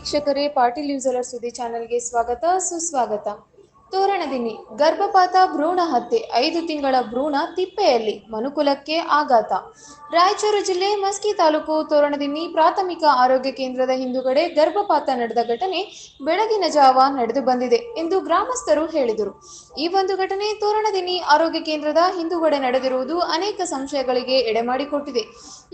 ವೀಕ್ಷಕರೇ, Patil news alert ಸುದ್ದಿ ಚಾನೆಲ್ಗೆ ಸ್ವಾಗತ ಸುಸ್ವಾಗತ. ತೋರಣದಿನ್ನಿ ಗರ್ಭಪಾತ ಭ್ರೂಣ ಹತ್ಯೆ 5 ತಿಂಗಳ ಭ್ರೂಣ ತಿಪ್ಪೆಯಲ್ಲಿ ಮನುಕುಲಕ್ಕೆ ಆಘಾತ. ರಾಯಚೂರು ಜಿಲ್ಲೆ ಮಸ್ಕಿ ತಾಲೂಕು ತೋರಣದಿನ್ನಿ ಪ್ರಾಥಮಿಕ ಆರೋಗ್ಯ ಕೇಂದ್ರದ ಹಿಂದುಗಡೆ ಗರ್ಭಪಾತ ನಡೆದ ಘಟನೆ ಬೆಳಗಿನ ಜಾವ ನಡೆದು ಬಂದಿದೆ ಎಂದು ಗ್ರಾಮಸ್ಥರು ಹೇಳಿದರು. ಈ ಒಂದು ಘಟನೆ ತೋರಣದಿನ್ನಿ ಆರೋಗ್ಯ ಕೇಂದ್ರದ ಹಿಂದುಗಡೆ ನಡೆದಿರುವುದು ಅನೇಕ ಸಂಶಯಗಳಿಗೆ ಎಡೆಮಾಡಿಕೊಟ್ಟಿದೆ.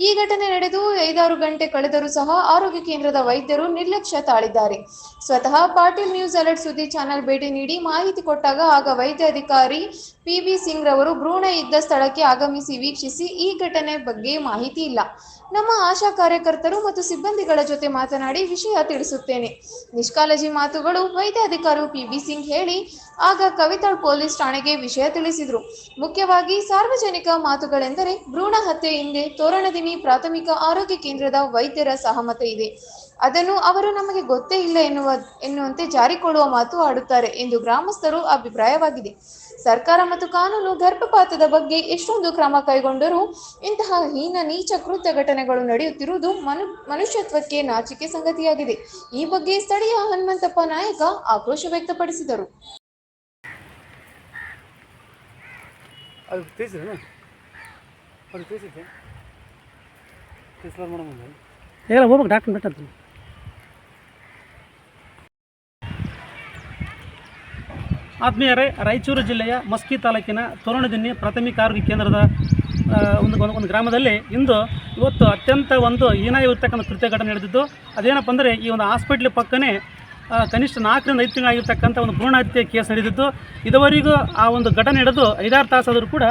ಈ ಘಟನೆ ನಡೆದು 5-6 ಗಂಟೆ ಕಳೆದರೂ ಸಹ ಆರೋಗ್ಯ ಕೇಂದ್ರದ ವೈದ್ಯರು ನಿರ್ಲಕ್ಷ್ಯ ತಾಳಿದ್ದಾರೆ. ಸ್ವತಃ ಪಾಟೀಲ್ ನ್ಯೂಸ್ ಅಲರ್ಟ್ ಸುದ್ದಿ ಚಾನೆಲ್ ಭೇಟಿ ನೀಡಿ ಮಾಹಿತಿ ಕೊಟ್ಟಾಗ ಆಗ ವೈದ್ಯಾಧಿಕಾರಿ ಪಿ.ಬಿ. ಸಿಂಗ್ ರವರು ಭ್ರೂಣ ಇದ್ದ ಸ್ಥಳಕ್ಕೆ ಆಗಮಿಸಿ ವೀಕ್ಷಿಸಿ ಈ ಘಟನೆ ಬಗ್ಗೆ ಮಾಹಿತಿ ಇಲ್ಲ, ನಮ್ಮ ಆಶಾ ಕಾರ್ಯಕರ್ತರು ಮತ್ತು ಸಿಬ್ಬಂದಿಗಳ ಜೊತೆ ಮಾತನಾಡಿ ವಿಷಯ ತಿಳಿಸುತ್ತೇನೆ, ನಿಷ್ಕಾಳಜಿ ಮಾತುಗಳು ವೈದ್ಯಾಧಿಕಾರಿ ಪಿ.ಬಿ. ಸಿಂಗ್ ಹೇಳಿ ಆಗ ಕವಿತಾಳ್ ಪೊಲೀಸ್ ಠಾಣೆಗೆ ವಿಷಯ ತಿಳಿಸಿದರು. ಮುಖ್ಯವಾಗಿ ಸಾರ್ವಜನಿಕ ಮಾತುಗಳೆಂದರೆ ಭ್ರೂಣ ಹತ್ಯೆ ಹಿಂದೆ ತೋರಣದಿನ್ನಿ ಪ್ರಾಥಮಿಕ ಆರೋಗ್ಯ ಕೇಂದ್ರದ ವೈದ್ಯರ ಸಹಮತ ಇದೆ, ಅದನ್ನು ಅವರು ನಮಗೆ ಗೊತ್ತೇ ಇಲ್ಲ ಎನ್ನುವಂತೆ ಜಾರಿಕೊಳ್ಳುವ ಮಾತು ಆಡುತ್ತಾರೆ ಎಂದು ಗ್ರಾಮಸ್ಥರು ಅಭಿಪ್ರಾಯವಾಗಿದೆ. ಸರ್ಕಾರ ಮತ್ತು ಕಾನೂನು ಗರ್ಭಪಾತದ ಬಗ್ಗೆ ಎಷ್ಟೊಂದು ಕ್ರಮ ಕೈಗೊಂಡರೂ ಇಂತಹ ಹೀನ ನೀಚ ಕೃತ್ಯ ಘಟನೆಗಳು ನಡೆಯುತ್ತಿರುವುದು ಮನುಷ್ಯತ್ವಕ್ಕೆ ನಾಚಿಕೆ ಸಂಗತಿಯಾಗಿದೆ. ಈ ಬಗ್ಗೆ ಸ್ಥಳೀಯ ಹನುಮಂತಪ್ಪ ನಾಯಕ ಆಕ್ರೋಶ ವ್ಯಕ್ತಪಡಿಸಿದರು. ಆತ್ಮೀಯರೇ, ರಾಯಚೂರು ಜಿಲ್ಲೆಯ ಮಸ್ಕಿ ತಾಲೂಕಿನ ತೋರಣದಿನ್ನಿ ಪ್ರಾಥಮಿಕ ಆರೋಗ್ಯ ಕೇಂದ್ರದ ಒಂದು ಗ್ರಾಮದಲ್ಲಿ ಇವತ್ತು ಅತ್ಯಂತ ಹೀನಾಗಿರ್ತಕ್ಕಂಥ ಕೃತ್ಯ ಘಟನೆ ನಡೆದಿದ್ದು, ಅದೇನಪ್ಪ ಅಂದರೆ ಈ ಒಂದು ಹಾಸ್ಪಿಟ್ಲ್ ಪಕ್ಕನೇ ಕನಿಷ್ಠ 4ರಿಂದ 5 ತಿಂಗಳಾಗಿರ್ತಕ್ಕಂಥ ಒಂದು ಭ್ರೂಣ ಹತ್ಯೆ ಕೇಸ್ ನಡೆದಿದ್ದು, ಇದುವರೆಗೂ ಆ ಒಂದು ಘಟನೆ ನಡೆದು 5-6 ತಾಸಾದರೂ ಕೂಡ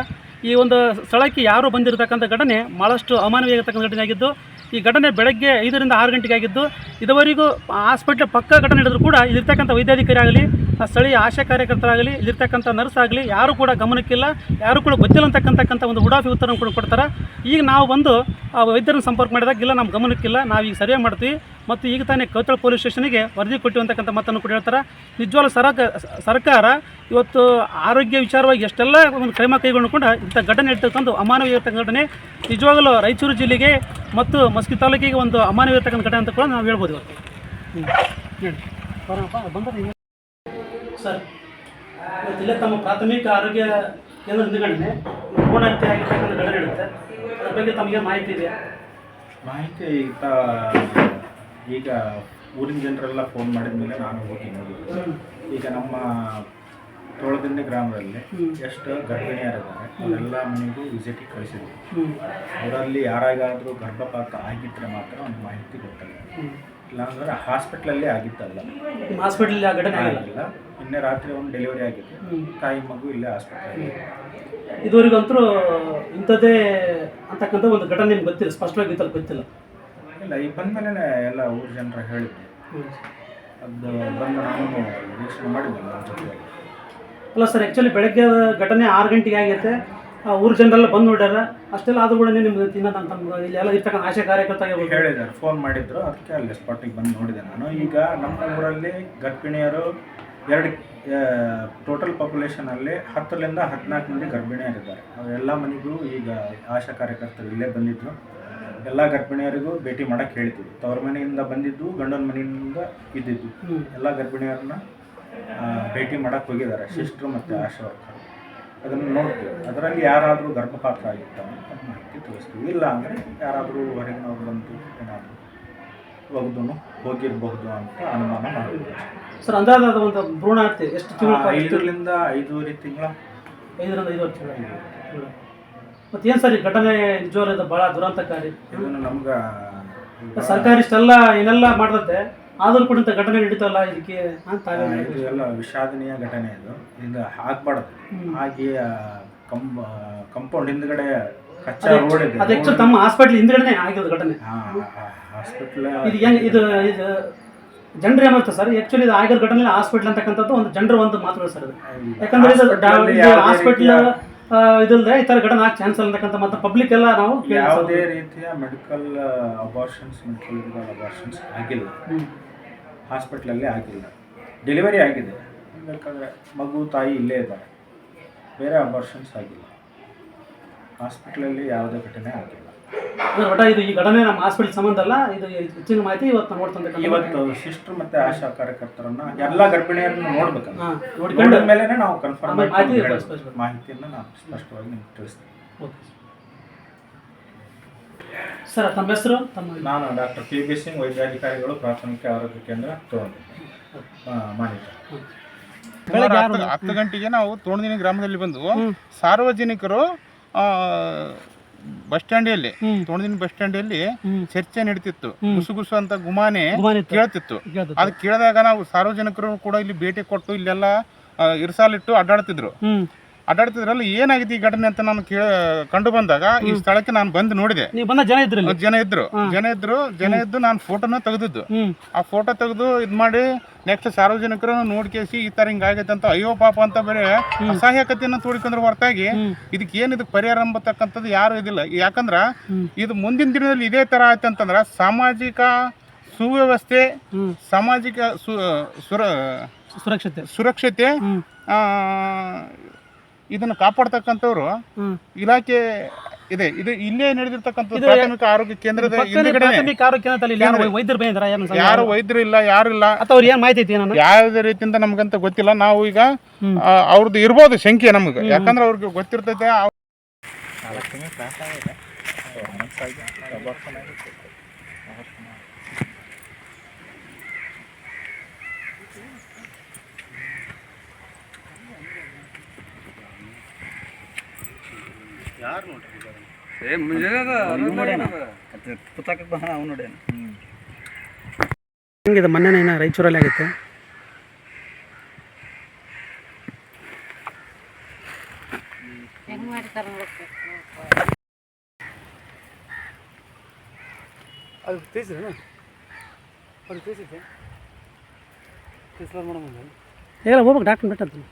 ಈ ಒಂದು ಸ್ಥಳಕ್ಕೆ ಯಾರೂ ಬಂದಿರತಕ್ಕಂಥ ಘಟನೆ ಭಾಳಷ್ಟು ಅಮಾನವೀಯವಾಗಿರ್ತಕ್ಕಂಥ ಘಟನೆ ಆಗಿದ್ದು, ಈ ಘಟನೆ ಬೆಳಗ್ಗೆ 5ರಿಂದ 6 ಗಂಟೆಗೆ ಆಗಿದ್ದು, ಇದುವರೆಗೂ ಹಾಸ್ಪಿಟ್ಲ್ ಪಕ್ಕ ಘಟನೆ ನಡೆದರೂ ಕೂಡ ಇಲ್ಲಿರ್ತಕ್ಕಂಥ ವೈದ್ಯಾಧಿಕಾರಿ ಆಗಲಿ, ಸ್ಥಳೀಯ ಆಶಾ ಕಾರ್ಯಕರ್ತರಾಗಲಿ, ಇಲ್ಲಿರ್ತಕ್ಕಂಥ ನರ್ಸ್ ಆಗಲಿ ಯಾರೂ ಕೂಡ ಗಮನಕ್ಕಿಲ್ಲ, ಯಾರೂ ಕೂಡ ಗೊತ್ತಿಲ್ಲ ಅಂತಕ್ಕಂಥ ಒಂದು ಉಡಾಫಿ ಉತ್ತರ ಕೂಡ ಕೊಡ್ತಾರೆ. ಈಗ ನಾವು ಬಂದು ಆ ವೈದ್ಯರನ್ನು ಸಂಪರ್ಕ ಮಾಡಿದಾಗ ಇಲ್ಲ, ನಮ್ಮ ಗಮನಕ್ಕಿಲ್ಲ, ನಾವು ಈಗ ಸರ್ವೆ ಮಾಡ್ತೀವಿ ಮತ್ತು ಈಗ ತಾನೇ ಕವಿತಾಳ್ ಪೊಲೀಸ್ ಸ್ಟೇಷನ್ಗೆ ವರದಿ ಕೊಟ್ಟಿವಿ ಅಂತಕ್ಕಂಥ ಮಾತನ್ನು ಕೂಡ ಹೇಳ್ತಾರೆ. ನಿಜವಾಗ್ಲೂ ಸರ್ಕಾರ ಇವತ್ತು ಆರೋಗ್ಯ ವಿಚಾರವಾಗಿ ಎಷ್ಟೆಲ್ಲ ಒಂದು ಕ್ರಮ ಕೈಗೊಂಡುಕೊಂಡು ಇಂಥ ಘಟನೆ ಇರ್ತಕ್ಕಂಥ ಅಮಾನವೀಯರ್ತಕ್ಕಂಥ ಘಟನೆ ನಿಜವಾಗಲೂ ರಾಯಚೂರು ಜಿಲ್ಲೆಗೆ ಮತ್ತು ಮಸ್ಕಿ ತಾಲೂಕಿಗೆ ಒಂದು ಅಮಾನವೀಯರ್ತಕ್ಕಂಥ ಘಟನೆ ಅಂತ ಕೂಡ ನಾವು ಹೇಳ್ಬೋದು ಇವತ್ತು. ಹೇಳಿ ಬಂದ ಸರ್, ಇವತ್ತಿಲ್ಲ ತಮ್ಮ ಪ್ರಾಥಮಿಕ ಆರೋಗ್ಯ ಕೇಂದ್ರ ಹಿಂದುಗಡೆ ಭ್ರೂಣ ಹತ್ಯೆ ಆಗಿರ್ತಕ್ಕಂಥ ಘಟನೆ ಇರುತ್ತೆ, ಅದ್ರ ಬಗ್ಗೆ ತಮಗೆ ಮಾಹಿತಿ ಇದೆ? ಮಾಹಿತಿ ಈಗ ಊರಿನ ಜನರೆಲ್ಲ ಫೋನ್ ಮಾಡಿದ ಮೇಲೆ ನಾನು ಹೋಗಿ ನೋಡಿದ್ದೆ. ಈಗ ನಮ್ಮ ತೋಳದಿನ್ನಿ ಗ್ರಾಮದಲ್ಲಿ ಎಷ್ಟು ಗರ್ಭಿಣಿಯರಿದ್ದಾರೆ ಅವರೆಲ್ಲ ಮನೆಗೂ ವಿಸಿಟಿಗೆ ಕಳಿಸಿದ್ವಿ. ಅವರಲ್ಲಿ ಯಾರಿಗಾದರೂ ಗರ್ಭಪಾತ ಆಗಿದ್ದರೆ ಮಾತ್ರ ಒಂದು ಮಾಹಿತಿ ಗೊತ್ತಾಗಿದೆ, ಇಲ್ಲಾಂದ್ರೆ ಹಾಸ್ಪಿಟ್ಲಲ್ಲೇ ಆಗಿತ್ತಲ್ಲ, ಹಾಸ್ಪಿಟಲ್ ಘಟನೆ ಆಗಿಲ್ಲ. ನಿನ್ನೆ ರಾತ್ರಿ ಒಂದು ಡೆಲಿವರಿ ಆಗಿದೆ, ತಾಯಿ ಮಗು ಇಲ್ಲೇ ಹಾಸ್ಪಿಟಲ್. ಇದುವರೆಗಂತೂ ಇಂಥದ್ದೇ ಅಂತಕ್ಕಂಥ ಒಂದು ಘಟನೆ ನಿಮ್ಗೆ ಗೊತ್ತಿಲ್ಲ, ಸ್ಪಷ್ಟವಾಗಿ ಗೊತ್ತಿಲ್ಲ? ಇಲ್ಲ, ಈಗ ಬಂದಮೇಲೆ ಎಲ್ಲ ಊರ ಜನರ ಹೇಳಿದ್ದೆ, ಅದು ಬಂದು ನಾನು ವೀಕ್ಷಣೆ ಮಾಡಿದ್ದೆ. ಅಲ್ಲ ಸರ್, ಆ್ಯಕ್ಚುಲಿ ಬೆಳಗ್ಗೆ ಘಟನೆ 6 ಗಂಟೆಗೆ ಆಗೈತೆ, ಊರ ಜನರೆಲ್ಲ ಬಂದು ನೋಡ್ಯಾರ, ಅಷ್ಟೆಲ್ಲ ಆದರೂ ಕೂಡ ನಿಮ್ಗೆ ತಿನ್ನೋದಂತ ಇಲ್ಲಿ ಎಲ್ಲ ಇರ್ತಕ್ಕಂಥ ಆಶಾ ಕಾರ್ಯಕರ್ತ ಹೇಳಿದ್ದಾರೆ, ಫೋನ್ ಮಾಡಿದ್ರು, ಅದಕ್ಕೆ ಅಲ್ಲಿ ಸ್ಪಾಟಿಗೆ ಬಂದು ನೋಡಿದೆ ನಾನು. ಈಗ ನಮ್ಮ ಊರಲ್ಲಿ ಗರ್ಭಿಣಿಯರು ಟೋಟಲ್ ಪಾಪ್ಯುಲೇಷನಲ್ಲಿ 10ರಿಂದ 14 ಮಂದಿ ಗರ್ಭಿಣಿಯರಿದ್ದಾರೆ. ಅವರೆಲ್ಲ ಮನೆಗೂ ಈಗ ಆಶಾ ಕಾರ್ಯಕರ್ತರು ಇಲ್ಲೇ ಬಂದಿದ್ರು, ಎಲ್ಲ ಗರ್ಭಿಣಿಯರಿಗೂ ಭೇಟಿ ಮಾಡೋಕ್ಕೆ ಹೇಳ್ತೀವಿ. ತವ್ರ ಮನೆಯಿಂದ ಬಂದಿದ್ದು, ಗಂಡನ ಮನೆಯಿಂದ ಇದ್ದಿದ್ದು ಎಲ್ಲ ಗರ್ಭಿಣಿಯರನ್ನ ಭೇಟಿ ಮಾಡೋಕ್ಕೆ ಹೋಗಿದ್ದಾರೆ ಸಿಸ್ಟ್ರು ಮತ್ತು ಆಶಾ ವರ್ಕರು. ಅದನ್ನು ನೋಡ್ತೀವಿ, ಅದರಲ್ಲಿ ಯಾರಾದರೂ ಗರ್ಭಪಾತ ಆಗಿರ್ತಾವೆ ಅದು ಮಾಹಿತಿ ತಿಳಿಸ್ತೀವಿ. ಇಲ್ಲ ಅಂದರೆ ಯಾರಾದರೂ ಹೊರಗಿನವ್ರು ಬಂದು ಏನಾದರೂ ಒಗ್ದು ಹೋಗಿರಬಹುದು ಅಂತ ಅನುಮಾನ ಮಾಡ್ತೀವಿ. ಸರ್, ಅಂದಾಜಾದ ಒಂದು ಭ್ರೂಣ ಹತ್ಯೆ ಎಷ್ಟು ತಿಂಗಳು? 5ರಿಂದ 5.5 ತಿಂಗಳ. 5ರಿಂದ 5 ತಿಂಗಳು. ಮತ್ತು ಏನು ಸರ್ ಈ ಘಟನೆ ನಿಜವಾದ ಭಾಳ ದುರಂತಕಾರಿ. ಇದನ್ನು ನಮ್ಗೆ ಸರ್ಕಾರ ಇಷ್ಟೆಲ್ಲ ಏನೆಲ್ಲ ಮಾಡ್ತದೆ, ಆದರೂ ಕೂಡ ಇಂಥ ಘಟನೆ ನಡೀತಲ್ಲ, ಇದಕ್ಕೆ ಇದು ಎಲ್ಲ ವಿಷಾದನೀಯ ಘಟನೆ. ಇದು ಆಗಬಾರ್ದು. ಹಾಗೆ ಕಂಪೌಂಡ್ ಹಿಂದ್ಗಡೆ ಕಚ್ಚಾ ರೋಡ್ ಇದೆ, ಅದು ಆ್ಯಕ್ಚುಲಿ ತಮ್ಮ ಹಾಸ್ಪಿಟ್ಲ್ ಹಿಂದ್ಗಡೆ ಆಗಿರೋದು ಘಟನೆ. ಹಾಸ್ಪಿಟ್ಲ್ ಇದು ಜನರು ಏನಾಗುತ್ತೆ ಸರ್, ಆ್ಯಕ್ಚುಲಿ ಇದು ಆಗಿರೋ ಘಟನೆ ಹಾಸ್ಪಿಟ್ಲ್ ಅಂತಕ್ಕಂಥದ್ದು ಒಂದು ಜನರು ಒಂದು ಮಾತುಗಳು ಸರ್. ಅದು ಯಾಕಂದರೆ ಹಾಸ್ಪಿಟ್ಲ್ ಇದಲ್ಲದೆ ಈ ಥರ ಘಟನೆ ಆಗಿ ಚಾನ್ಸ್ ಅಂತಕ್ಕಂಥ ಮತ್ತು ಪಬ್ಲಿಕ್ ಎಲ್ಲ ನಾವು ಯಾವುದೇ ರೀತಿಯ ಮೆಡಿಕಲ್ ಅಬಾರ್ಷನ್ಸ್ ಆಗಿಲ್ಲ, ಹಾಸ್ಪಿಟ್ಲಲ್ಲೇ ಆಗಿಲ್ಲ. ಡೆಲಿವರಿ ಆಗಿದೆ, ಬೇಕಾದರೆ ಮಗು ತಾಯಿ ಇಲ್ಲೇ ಇದ್ದಾರೆ, ಬೇರೆ ಅಬಾರ್ಷನ್ಸ್ ಆಗಿಲ್ಲ. ಹಾಸ್ಪಿಟ್ಲಲ್ಲಿ ಯಾವುದೇ ಘಟನೆ ಆಗಿಲ್ಲ. ಒಟ್ಟ ಇದು ಈ ಘಟನೆ ನಮ್ಮ ಹಾಸ್ಪಿಟಲ್ ಸಂಬಂಧ ಅಲ್ಲ, ಇದು ಹೆಚ್ಚಿನ ಮಾಹಿತಿ ಇವತ್ತು ನೋಡ್ತಂದ್ರೆ ಇವತ್ತು ಸಿಸ್ಟರ್ ಮತ್ತೆ ಆಶಾ ಕಾರ್ಯಕರ್ತರನ್ನ ಎಲ್ಲ ಗರ್ಭಿಣಿಯರನ್ನು ನೋಡ್ಬೇಕಲ್ಲ, ನೋಡ್ಕೊಂಡು ನೋಡಿದ ಮೇಲೆ ನಾವು ಕನ್ಫರ್ಮ್ ಮಾಹಿತಿ ಮಾಹಿತಿಯನ್ನು ನಾವು ಸ್ಪಷ್ಟವಾಗಿ ನಿಮ್ಗೆ ತಿಳಿಸ್ತೀವಿ. ಓಕೆ ಸರ್, ತಮ್ಮ ಹೆಸರು? ನಾನು ಡಾಕ್ಟರ್ PB ಸಿಂಗ್, ವೈದ್ಯಾಧಿಕಾರಿಗಳು, ಪ್ರಾಥಮಿಕ ಆರೋಗ್ಯ ಕೇಂದ್ರ ತೋರಣದಿನ್ನಿ, ಮಾನಿಟರ್. ಬೆಳಗ್ಗೆ 10 ಗಂಟೆಗೆ ನಾವು ತೋರಣದಿನ್ನಿ ಗ್ರಾಮದಲ್ಲಿ ಬಂದು ಸಾರ್ವಜನಿಕರು ಬಸ್ ಸ್ಟ್ಯಾಂಡಿಯಲ್ಲಿ, ತೋರಣದಿನ್ನಿ ಬಸ್ ಸ್ಟ್ಯಾಂಡಿಯಲ್ಲಿ ಚರ್ಚೆ ನಡೀತಿತ್ತು. ಗುಸುಗುಸು ಅಂತ ಗುಮಾನೆ ಕೇಳ್ತಿತ್ತು. ಅದು ಕೇಳಿದಾಗ ನಾವು ಸಾರ್ವಜನಿಕರು ಕೂಡ ಇಲ್ಲಿ ಭೇಟಿ ಕೊಟ್ಟು ಇಲ್ಲೆಲ್ಲ ಇರ್ಸಾಲಿಟ್ಟು ಅಡ್ಡಾಡ್ತಿದ್ರಲ್ಲ ಏನಾಗಿದೆ ಈ ಘಟನೆ ಅಂತ ನಾನು ಕಂಡು ಬಂದಾಗ ಈ ಸ್ಥಳಕ್ಕೆ ನಾನು ಬಂದು ನೋಡಿದೆ. ಜನ ಇದ್ರು ನಾನು ಫೋಟೋನ ತೆಗೆದಿದ್ದು. ಆ ಫೋಟೋ ತೆಗೆದು ಇದ್ ಮಾಡಿ ನೆಕ್ಸ್ಟ್ ಸಾರ್ವಜನಿಕರು ನೋಡ್ಕೇಸಿ ಈ ತರ ಹಿಂಗಾಗೈತೆ ಅಂತ ಅಯ್ಯೋ ಪಾಪ ಅಂತ ಬೇರೆ ಅಸಹಾಯಕತೆಯನ್ನು ತೋಡಿಕೊಂಡ್ರೆ ಹೊರತಾಗಿ ಇದಕ್ಕೆ ಪರಿಹಾರ ಎಂಬತಕ್ಕಂಥದ್ದು ಯಾರು ಇದಿಲ್ಲ. ಯಾಕಂದ್ರ ಇದು ಮುಂದಿನ ದಿನದಲ್ಲಿ ಇದೇ ತರ ಆಯ್ತು ಅಂತಂದ್ರ ಸಾಮಾಜಿಕ ಸುವ್ಯವಸ್ಥೆ, ಸಾಮಾಜಿಕ ಸುರಕ್ಷತೆ ಇದನ್ನು ಕಾಪಾಡ್ತಕ್ಕಂಥವ್ರು ಇಲಾಖೆ ಇದೆ. ಇದು ಇಲ್ಲೇ ನಡೆದಿರ್ತಕ್ಕಂಥ ಪ್ರಾಥಮಿಕ ಆರೋಗ್ಯ ಕೇಂದ್ರದ ಯಾರು ವೈದ್ಯರು ಇಲ್ಲ, ಯಾರು ಇಲ್ಲ, ಯಾವುದೇ ರೀತಿಯಿಂದ ನಮ್ಗಂತ ಗೊತ್ತಿಲ್ಲ. ನಾವು ಈಗ ಅವ್ರದ್ದು ಇರ್ಬೋದು ಸಂಖ್ಯೆ ನಮ್ಗೆ, ಯಾಕಂದ್ರೆ ಅವ್ರಿಗೆ ಗೊತ್ತಿರ್ತೈತೆ. ಹೆಂಗಿದೆ ಮೊನ್ನೆ ರಾಯಚೂರಲ್ಲಿ ಆಗಿತ್ತು? ಅದು ತಿಳಿಸಿದ್ರೆ ಹೋಗ್ಬೇಕು ಡಾಕ್ಟರ್ ಬಿಟ್ಟು